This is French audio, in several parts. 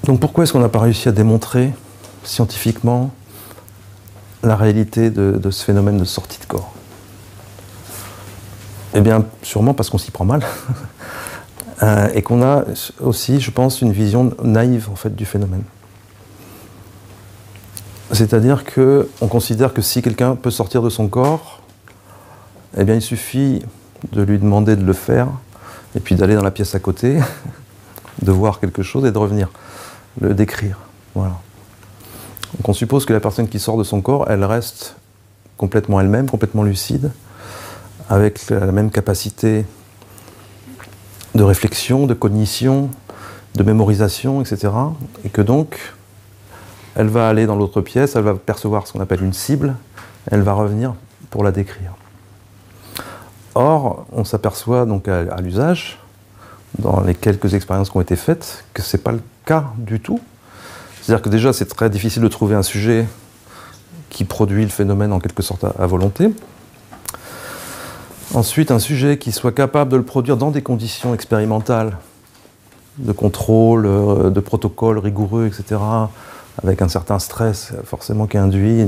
Donc pourquoi est-ce qu'on n'a pas réussi à démontrer scientifiquement la réalité de ce phénomène de sortie de corps? Eh bien, sûrement parce qu'on s'y prend mal. Et qu'on a aussi, je pense, une vision naïve en fait, du phénomène. C'est-à-dire qu'on considère que si quelqu'un peut sortir de son corps, eh bien, il suffit de lui demander de le faire, et puis d'aller dans la pièce à côté, de voir quelque chose et de revenir, le décrire. Voilà. Donc on suppose que la personne qui sort de son corps, elle reste complètement elle-même, complètement lucide, avec la même capacité de réflexion, de cognition, de mémorisation, etc. Et que donc, elle va aller dans l'autre pièce, elle va percevoir ce qu'on appelle une cible, elle va revenir pour la décrire. Or, on s'aperçoit donc à l'usage, dans les quelques expériences qui ont été faites, que ce n'est pas le cas du tout. C'est-à-dire que déjà, c'est très difficile de trouver un sujet qui produit le phénomène en quelque sorte à volonté. Ensuite, un sujet qui soit capable de le produire dans des conditions expérimentales, de contrôle, de protocole rigoureux, etc., avec un certain stress forcément qui induit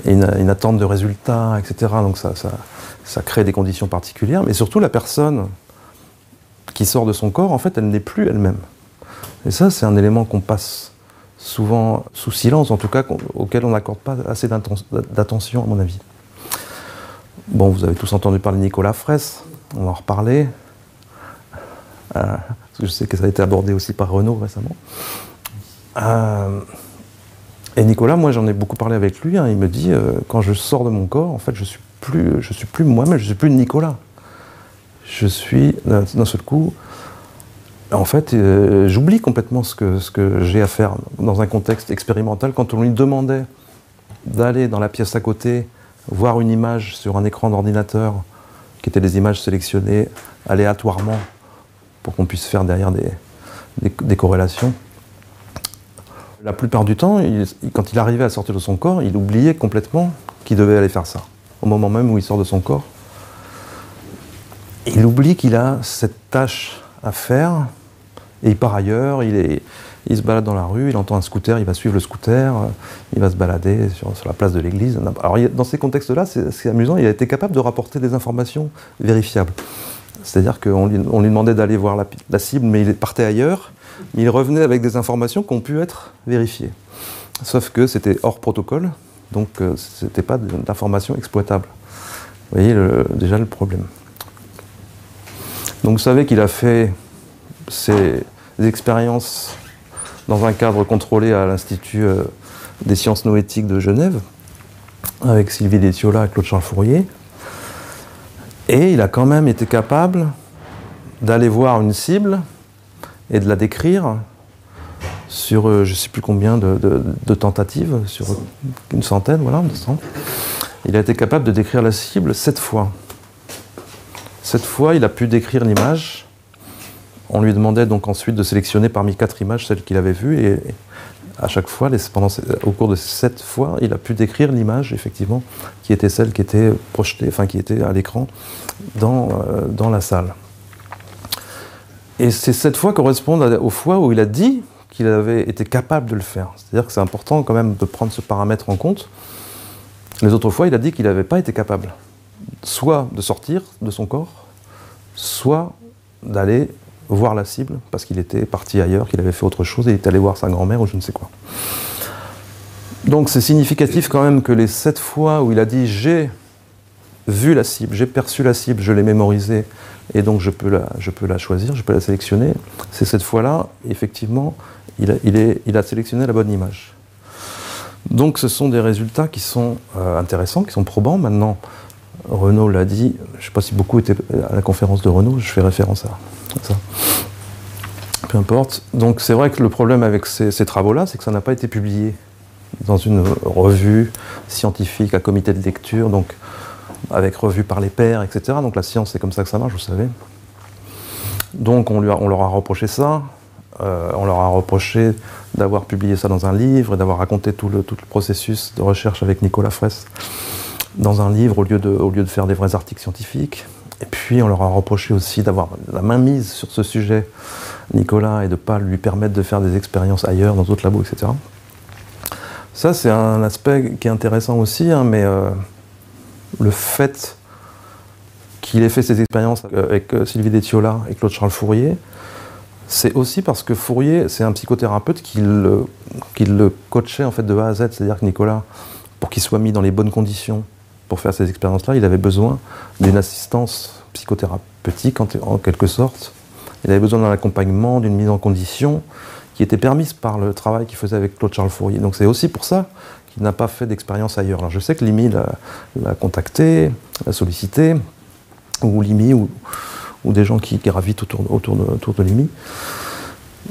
une attente de résultats, etc. Donc ça crée des conditions particulières, mais surtout la personne qui sort de son corps, en fait, elle n'est plus elle-même. Et ça, c'est un élément qu'on passe souvent sous silence, en tout cas auquel on n'accorde pas assez d'attention, à mon avis. Bon, vous avez tous entendu parler de Nicolas Fraisse, on va en reparler. Parce que je sais que ça a été abordé aussi par Renaud récemment. Et Nicolas, moi j'en ai beaucoup parlé avec lui, hein, il me dit, quand je sors de mon corps, en fait je suis plus moi-même, je suis plus Nicolas. Je suis, d'un seul coup, en fait, j'oublie complètement ce que j'ai à faire dans un contexte expérimental. Quand on lui demandait d'aller dans la pièce à côté, voir une image sur un écran d'ordinateur, qui étaient des images sélectionnées aléatoirement, pour qu'on puisse faire derrière des corrélations. La plupart du temps, quand il arrivait à sortir de son corps, il oubliait complètement qu'il devait aller faire ça. Au moment même où il sort de son corps, il oublie qu'il a cette tâche à faire, et par ailleurs, il se balade dans la rue, il entend un scooter, il va suivre le scooter, il va se balader sur la place de l'église. Alors dans ces contextes-là, c'est amusant, il a été capable de rapporter des informations vérifiables. C'est-à-dire qu'on lui demandait d'aller voir la cible, mais il partait ailleurs, mais il revenait avec des informations qui ont pu être vérifiées. Sauf que c'était hors protocole, donc ce n'était pas d'informations exploitables. Vous voyez déjà le problème. Donc vous savez qu'il a fait ses expériences dans un cadre contrôlé à l'Institut des sciences noétiques de Genève, avec Sylvie Détiola et Claude Charles Fourier. Et il a quand même été capable d'aller voir une cible et de la décrire sur je ne sais plus combien de tentatives, sur une centaine, voilà, 200. Il a été capable de décrire la cible 7 fois. 7 fois, il a pu décrire l'image. On lui demandait donc ensuite de sélectionner parmi 4 images celles qu'il avait vues, et à chaque fois, au cours de 7 fois, il a pu décrire l'image, effectivement, qui était celle qui était projetée, enfin qui était à l'écran dans la salle. Et ces 7 fois correspondent aux fois où il a dit qu'il avait été capable de le faire. C'est-à-dire que c'est important quand même de prendre ce paramètre en compte. Les autres fois, il a dit qu'il n'avait pas été capable, soit de sortir de son corps, soit d'aller voir la cible, parce qu'il était parti ailleurs, qu'il avait fait autre chose, et il est allé voir sa grand-mère ou je ne sais quoi. Donc c'est significatif quand même que les 7 fois où il a dit « j'ai vu la cible, j'ai perçu la cible, je l'ai mémorisée, et donc je peux la choisir, je peux la sélectionner », c'est cette fois-là, effectivement, il a sélectionné la bonne image. Donc ce sont des résultats qui sont intéressants, qui sont probants. Maintenant, Renaud l'a dit, je ne sais pas si beaucoup étaient à la conférence de Renaud, je fais référence à ça. Peu importe. Donc c'est vrai que le problème avec ces travaux-là, c'est que ça n'a pas été publié dans une revue scientifique à comité de lecture, donc avec revue par les pairs, etc. Donc la science, c'est comme ça que ça marche, vous savez. Donc on leur a reproché ça. On leur a reproché d'avoir publié ça dans un livre et d'avoir raconté tout le processus de recherche avec Nicolas Fraisse dans un livre au lieu de faire des vrais articles scientifiques. Et puis on leur a reproché aussi d'avoir la main mise sur ce sujet, Nicolas, et de ne pas lui permettre de faire des expériences ailleurs, dans d'autres labos, etc. Ça, c'est un aspect qui est intéressant aussi, hein, mais le fait qu'il ait fait ces expériences avec Sylvie Détiola et Claude-Charles Fourier, c'est aussi parce que Fourier, c'est un psychothérapeute qui le coachait en fait de A à Z. C'est-à-dire que Nicolas, pour qu'il soit mis dans les bonnes conditions pour faire ces expériences-là, il avait besoin d'une assistance psychothérapeutique en quelque sorte. Il avait besoin d'un accompagnement, d'une mise en condition qui était permise par le travail qu'il faisait avec Claude-Charles Fourier. Donc c'est aussi pour ça qu'il n'a pas fait d'expérience ailleurs. Alors je sais que Limi l'a contacté, l'a sollicité, ou Limi, ou des gens qui gravitent autour de Limi.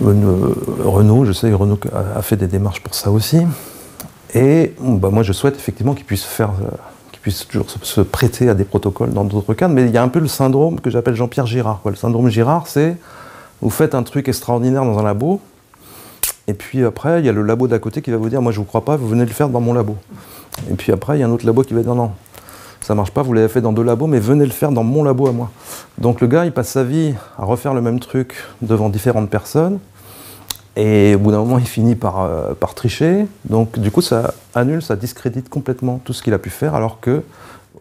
Renaud, je sais que Renaud a fait des démarches pour ça aussi. Et bah, moi je souhaite effectivement qu'il puisse toujours se prêter à des protocoles dans d'autres cadres, mais il y a un peu le syndrome que j'appelle Jean-Pierre Girard. Le syndrome Girard, c'est vous faites un truc extraordinaire dans un labo, et puis après il y a le labo d'à côté qui va vous dire moi je vous crois pas, vous venez le faire dans mon labo. Et puis après il y a un autre labo qui va dire non, ça marche pas, vous l'avez fait dans 2 labos, mais venez le faire dans mon labo à moi. Donc le gars il passe sa vie à refaire le même truc devant différentes personnes, et au bout d'un moment il finit par tricher, donc du coup ça annule, ça discrédite complètement tout ce qu'il a pu faire, alors que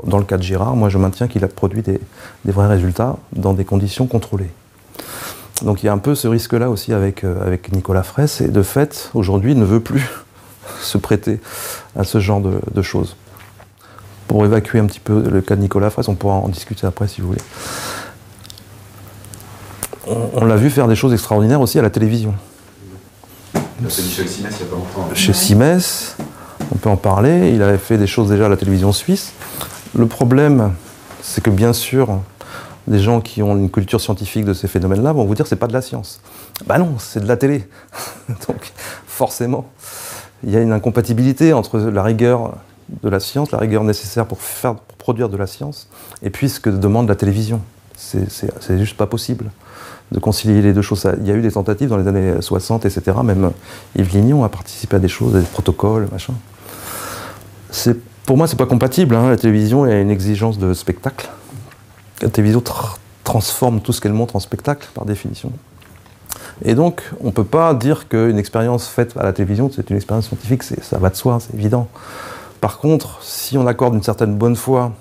dans le cas de Girard, moi je maintiens qu'il a produit des vrais résultats dans des conditions contrôlées. Donc il y a un peu ce risque-là aussi avec Nicolas Fraisse, et de fait, aujourd'hui, il ne veut plus se prêter à ce genre de choses. Pour évacuer un petit peu le cas de Nicolas Fraisse, on pourra en discuter après si vous voulez. On l'a vu faire des choses extraordinaires aussi à la télévision. Il a fait du chez Simès il n'y a pas longtemps. Chez Simès, on peut en parler, il avait fait des choses déjà à la télévision suisse. Le problème, c'est que bien sûr, des gens qui ont une culture scientifique de ces phénomènes-là vont vous dire que c'est pas de la science. Bah non, c'est de la télé. Donc forcément, il y a une incompatibilité entre la rigueur de la science, la rigueur nécessaire pour produire de la science, et puis ce que demande la télévision. C'est juste pas possible de concilier les deux choses. Il y a eu des tentatives dans les années 60, etc. Même Yves Lignon a participé à des choses, à des protocoles, machin. Pour moi, c'est pas compatible. Hein. La télévision a une exigence de spectacle. La télévision transforme tout ce qu'elle montre en spectacle, par définition. Et donc, on ne peut pas dire qu'une expérience faite à la télévision, c'est une expérience scientifique, ça va de soi, c'est évident. Par contre, si on accorde une certaine bonne foi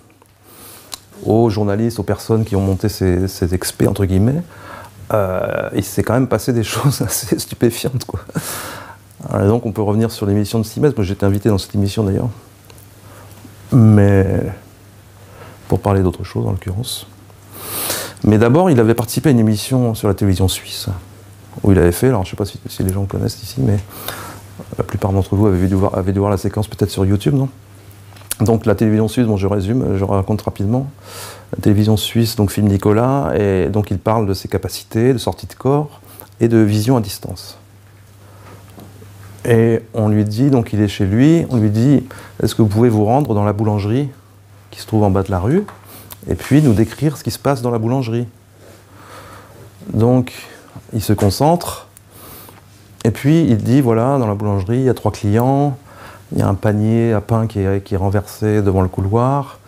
aux journalistes, aux personnes qui ont monté ces experts, entre guillemets, il s'est quand même passé des choses assez stupéfiantes, quoi. Et donc, on peut revenir sur l'émission de Simès. Moi, j'étais invité dans cette émission, d'ailleurs. Mais pour parler d'autre chose, en l'occurrence. Mais d'abord, il avait participé à une émission sur la télévision suisse, où il avait fait, alors je ne sais pas si les gens connaissent ici, mais la plupart d'entre vous avaient dû voir la séquence peut-être sur YouTube, non? Donc la télévision suisse, bon je résume, je raconte rapidement. La télévision suisse donc filme Nicolas, et donc il parle de ses capacités, de sortie de corps et de vision à distance. Et on lui dit, donc il est chez lui, on lui dit, est-ce que vous pouvez vous rendre dans la boulangerie qui se trouve en bas de la rue, et puis nous décrire ce qui se passe dans la boulangerie. Donc il se concentre, et puis il dit, voilà, dans la boulangerie, il y a 3 clients, il y a un panier à pain qui est renversé devant le couloir.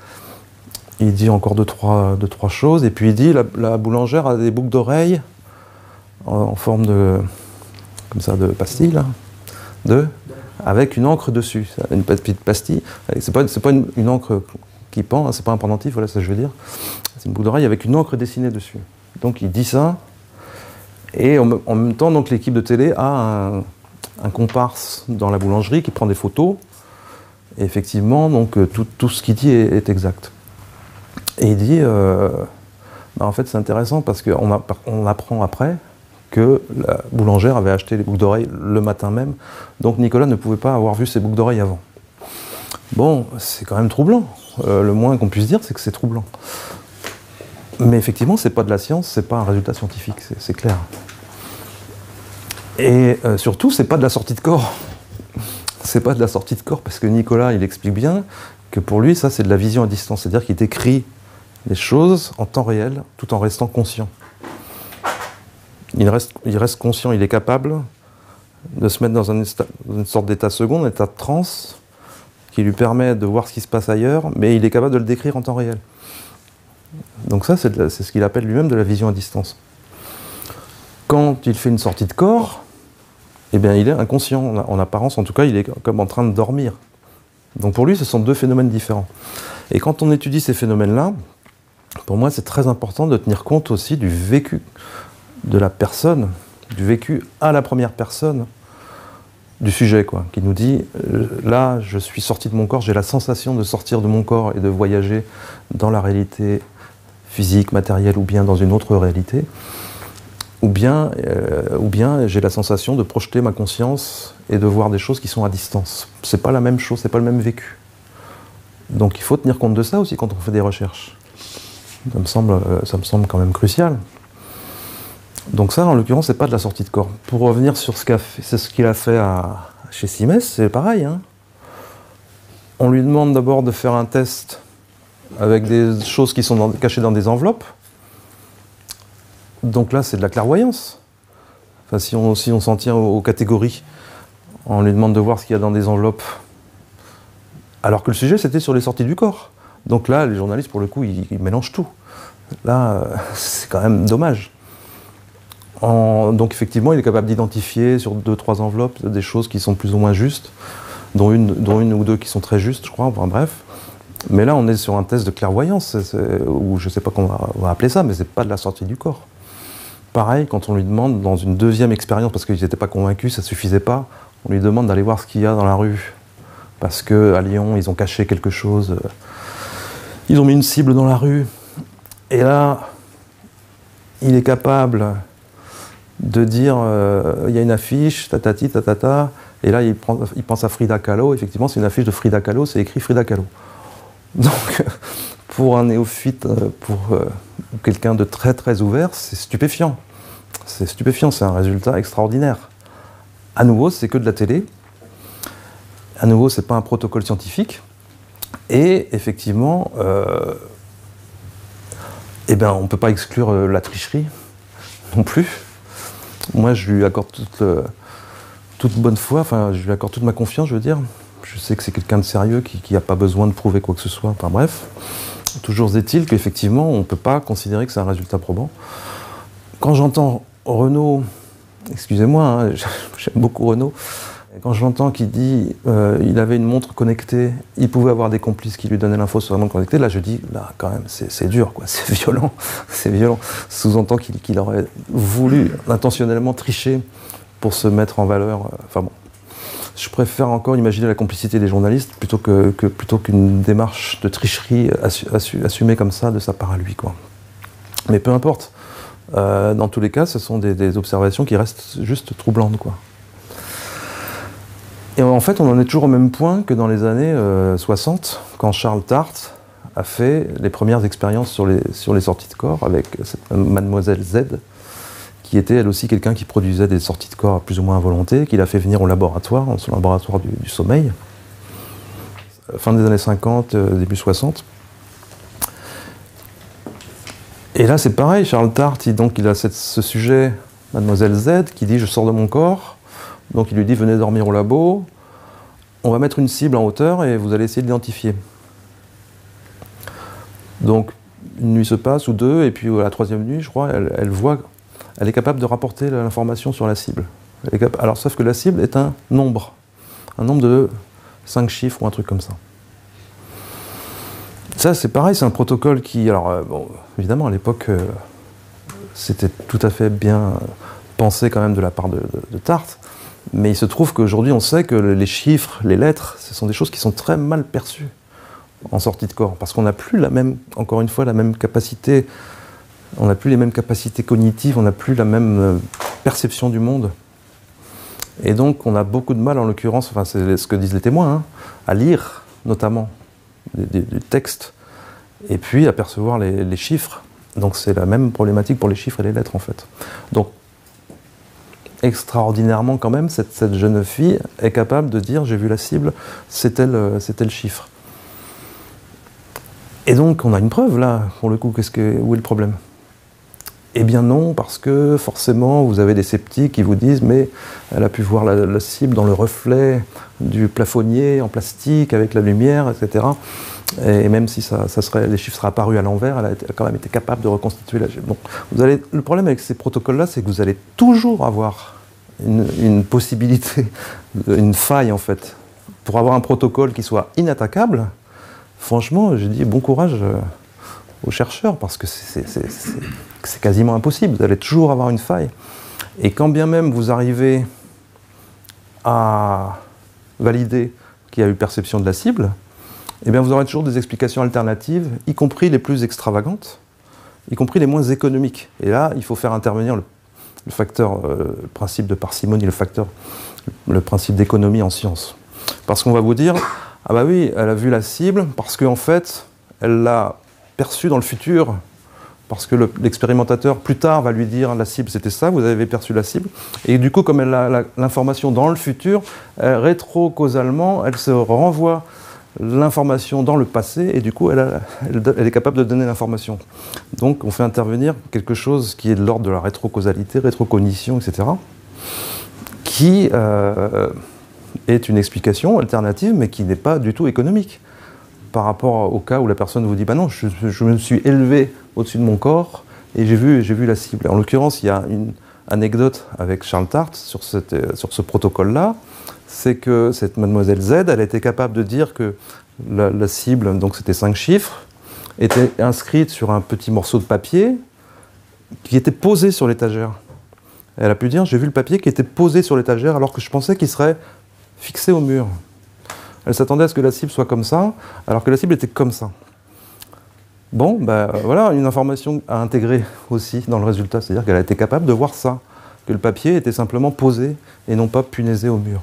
Il dit encore deux, trois choses, et puis il dit, la boulangère a des boucles d'oreilles en forme de, comme ça, de pastille, là, avec une encre dessus, une petite pastille. C'est pas une encre qui pend, hein, c'est pas un pendentif, voilà ce que je veux dire. C'est une boucle d'oreille avec une encre dessinée dessus. Donc il dit ça, et en même temps, donc l'équipe de télé a un comparse dans la boulangerie qui prend des photos, et effectivement, donc tout ce qu'il dit est exact. Et il dit, en fait c'est intéressant parce qu'on apprend après que la boulangère avait acheté les boucles d'oreilles le matin même, donc Nicolas ne pouvait pas avoir vu ces boucles d'oreilles avant. Bon, c'est quand même troublant. Le moins qu'on puisse dire, c'est que c'est troublant. Mais effectivement, c'est pas de la science, c'est pas un résultat scientifique, c'est clair. Et surtout, c'est pas de la sortie de corps. C'est pas de la sortie de corps, parce que Nicolas, il explique bien que pour lui, ça, c'est de la vision à distance. C'est-à-dire qu'il décrit les choses en temps réel, tout en restant conscient. Il reste conscient, il est capable de se mettre dans une sorte d'état second, un état de transe, qui lui permet de voir ce qui se passe ailleurs, mais il est capable de le décrire en temps réel. Donc ça, c'est ce qu'il appelle lui-même de la vision à distance. Quand il fait une sortie de corps, eh bien, il est inconscient. En apparence, en tout cas, il est comme en train de dormir. Donc pour lui, ce sont deux phénomènes différents. Et quand on étudie ces phénomènes-là, pour moi, c'est très important de tenir compte aussi du vécu de la personne, du vécu à la première personne du sujet, quoi, qui nous dit là, je suis sorti de mon corps, j'ai la sensation de sortir de mon corps et de voyager dans la réalité physique, matérielle, ou bien dans une autre réalité, ou bien j'ai la sensation de projeter ma conscience et de voir des choses qui sont à distance. C'est pas la même chose, c'est pas le même vécu. Donc il faut tenir compte de ça aussi quand on fait des recherches. Ça me semble quand même crucial. Donc ça, en l'occurrence, c'est pas de la sortie de corps. Pour revenir sur ce qu'il a fait chez Simès, c'est pareil. Hein. On lui demande d'abord de faire un test avec des choses qui sont cachées dans des enveloppes. Donc là, c'est de la clairvoyance. Enfin, si on s'en tient aux catégories, on lui demande de voir ce qu'il y a dans des enveloppes. Alors que le sujet, c'était sur les sorties du corps. Donc là, les journalistes, pour le coup, ils mélangent tout. Là, c'est quand même dommage. Donc effectivement, il est capable d'identifier sur 2-3 enveloppes des choses qui sont plus ou moins justes, dont une ou deux qui sont très justes, je crois, enfin bref. Mais là, on est sur un test de clairvoyance, ou je ne sais pas comment on va appeler ça, mais ce n'est pas de la sortie du corps. Pareil, quand on lui demande, dans une deuxième expérience, parce qu'ils n'étaient pas convaincus, ça ne suffisait pas, on lui demande d'aller voir ce qu'il y a dans la rue. Parce qu'à Lyon, ils ont caché quelque chose. Ils ont mis une cible dans la rue. Et là, il est capable de dire il y a une affiche, tatati, tatata, et là il pense à Frida Kahlo, effectivement c'est une affiche de Frida Kahlo, c'est écrit Frida Kahlo. Donc pour un néophyte, pour quelqu'un de très très ouvert, c'est stupéfiant. C'est stupéfiant, c'est un résultat extraordinaire. À nouveau, c'est que de la télé. À nouveau, c'est pas un protocole scientifique. Et effectivement, eh ben, on ne peut pas exclure la tricherie non plus. Moi, je lui accorde toute bonne foi, enfin, je lui accorde toute ma confiance, je veux dire. Je sais que c'est quelqu'un de sérieux qui n'a pas besoin de prouver quoi que ce soit, enfin bref. Toujours est-il qu'effectivement, on ne peut pas considérer que c'est un résultat probant. Quand j'entends Renaud, excusez-moi, hein, j'aime beaucoup Renaud, quand j'entends qu'il dit il avait une montre connectée, il pouvait avoir des complices qui lui donnaient l'info sur la montre connectée, là je dis, là quand même, c'est dur, quoi, c'est violent, c'est violent. Sous-entend qu'il aurait voulu intentionnellement tricher pour se mettre en valeur. Enfin bon, je préfère encore imaginer la complicité des journalistes plutôt qu'une démarche de tricherie assumée comme ça de sa part à lui, quoi. Mais peu importe. Dans tous les cas, ce sont des observations qui restent juste troublantes, quoi. Et en fait, on en est toujours au même point que dans les années 60, quand Charles Tart a fait les premières expériences sur les sorties de corps avec cette mademoiselle Z, qui était elle aussi quelqu'un qui produisait des sorties de corps plus ou moins à volonté, qu'il a fait venir au laboratoire, dans son laboratoire du sommeil, fin des années 50, début 60. Et là, c'est pareil, Charles Tart, il a ce sujet, mademoiselle Z, qui dit « je sors de mon corps ». Donc il lui dit « venez dormir au labo, on va mettre une cible en hauteur et vous allez essayer de l'identifier ». Donc une nuit se passe, ou deux, et puis à la troisième nuit, je crois, elle est capable de rapporter l'information sur la cible. Alors sauf que la cible est un nombre de 5 chiffres ou un truc comme ça. Ça c'est pareil, c'est un protocole qui, alors bon, évidemment à l'époque, c'était tout à fait bien pensé quand même de la part de Tart. Mais il se trouve qu'aujourd'hui, on sait que les chiffres, les lettres, ce sont des choses qui sont très mal perçues en sortie de corps. Parce qu'on n'a plus encore une fois, la même capacité, on n'a plus les mêmes capacités cognitives, on n'a plus la même perception du monde. Et donc, on a beaucoup de mal, en l'occurrence, enfin, c'est ce que disent les témoins, hein, à lire, notamment, du texte, et puis à percevoir les chiffres. Donc, c'est la même problématique pour les chiffres et les lettres, en fait. Donc, extraordinairement quand même, cette jeune fille est capable de dire j'ai vu la cible, c'est tel chiffre. Et donc on a une preuve là, pour le coup, où est le problème? Eh bien non, parce que forcément, vous avez des sceptiques qui vous disent « mais elle a pu voir la cible dans le reflet du plafonnier en plastique avec la lumière, etc. » Et même si les chiffres seraient apparus à l'envers, elle a quand même été capable de reconstituer la cible. Donc, le problème avec ces protocoles-là, c'est que vous allez toujours avoir une possibilité, une faille en fait. Pour avoir un protocole qui soit inattaquable, franchement, j'ai dit bon courage aux chercheurs, parce que c'est quasiment impossible, vous allez toujours avoir une faille. Et quand bien même vous arrivez à valider qu'il y a eu perception de la cible, eh bien vous aurez toujours des explications alternatives, y compris les plus extravagantes, y compris les moins économiques. Et là, il faut faire intervenir le facteur, le principe de parcimonie, le principe d'économie en sciences. Parce qu'on va vous dire, ah bah oui, elle a vu la cible, parce qu'en fait, elle l'a perçue dans le futur, parce que l'expérimentateur, plus tard, va lui dire, la cible c'était ça, vous avez perçu la cible, et du coup, comme elle a l'information dans le futur, rétro-causalement, elle se renvoie l'information dans le passé, et du coup, elle est capable de donner l'information. Donc, on fait intervenir quelque chose qui est de l'ordre de la rétrocausalité, rétrocognition, etc., qui est une explication alternative, mais qui n'est pas du tout économique. Par rapport au cas où la personne vous dit « bah non, je me suis élevé au-dessus de mon corps et j'ai vu la cible ». En l'occurrence, il y a une anecdote avec Charles Tart sur ce protocole-là, c'est que cette mademoiselle Z, elle a été capable de dire que la cible, donc c'était 5 chiffres, était inscrite sur un petit morceau de papier qui était posé sur l'étagère. Elle a pu dire « j'ai vu le papier qui était posé sur l'étagère alors que je pensais qu'il serait fixé au mur ». Elle s'attendait à ce que la cible soit comme ça, alors que la cible était comme ça. Bon, ben voilà une information à intégrer aussi dans le résultat, c'est-à-dire qu'elle a été capable de voir ça, que le papier était simplement posé et non pas punaisé au mur.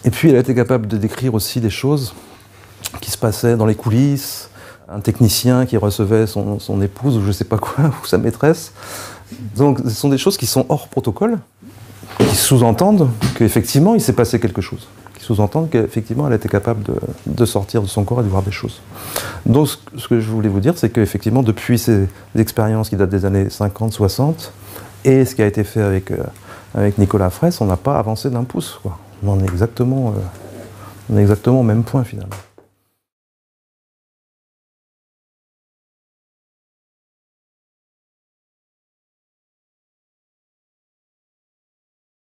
Et puis elle a été capable de décrire aussi des choses qui se passaient dans les coulisses, un technicien qui recevait son épouse ou je ne sais pas quoi, ou sa maîtresse. Donc ce sont des choses qui sont hors protocole, qui sous-entendent qu'effectivement il s'est passé quelque chose. Sous-entendre qu'effectivement elle était capable de sortir de son corps et de voir des choses. Donc ce que je voulais vous dire, c'est qu'effectivement depuis ces expériences qui datent des années 50, 60, et ce qui a été fait avec Nicolas Fraisse, on n'a pas avancé d'un pouce, quoi. On est exactement au même point finalement.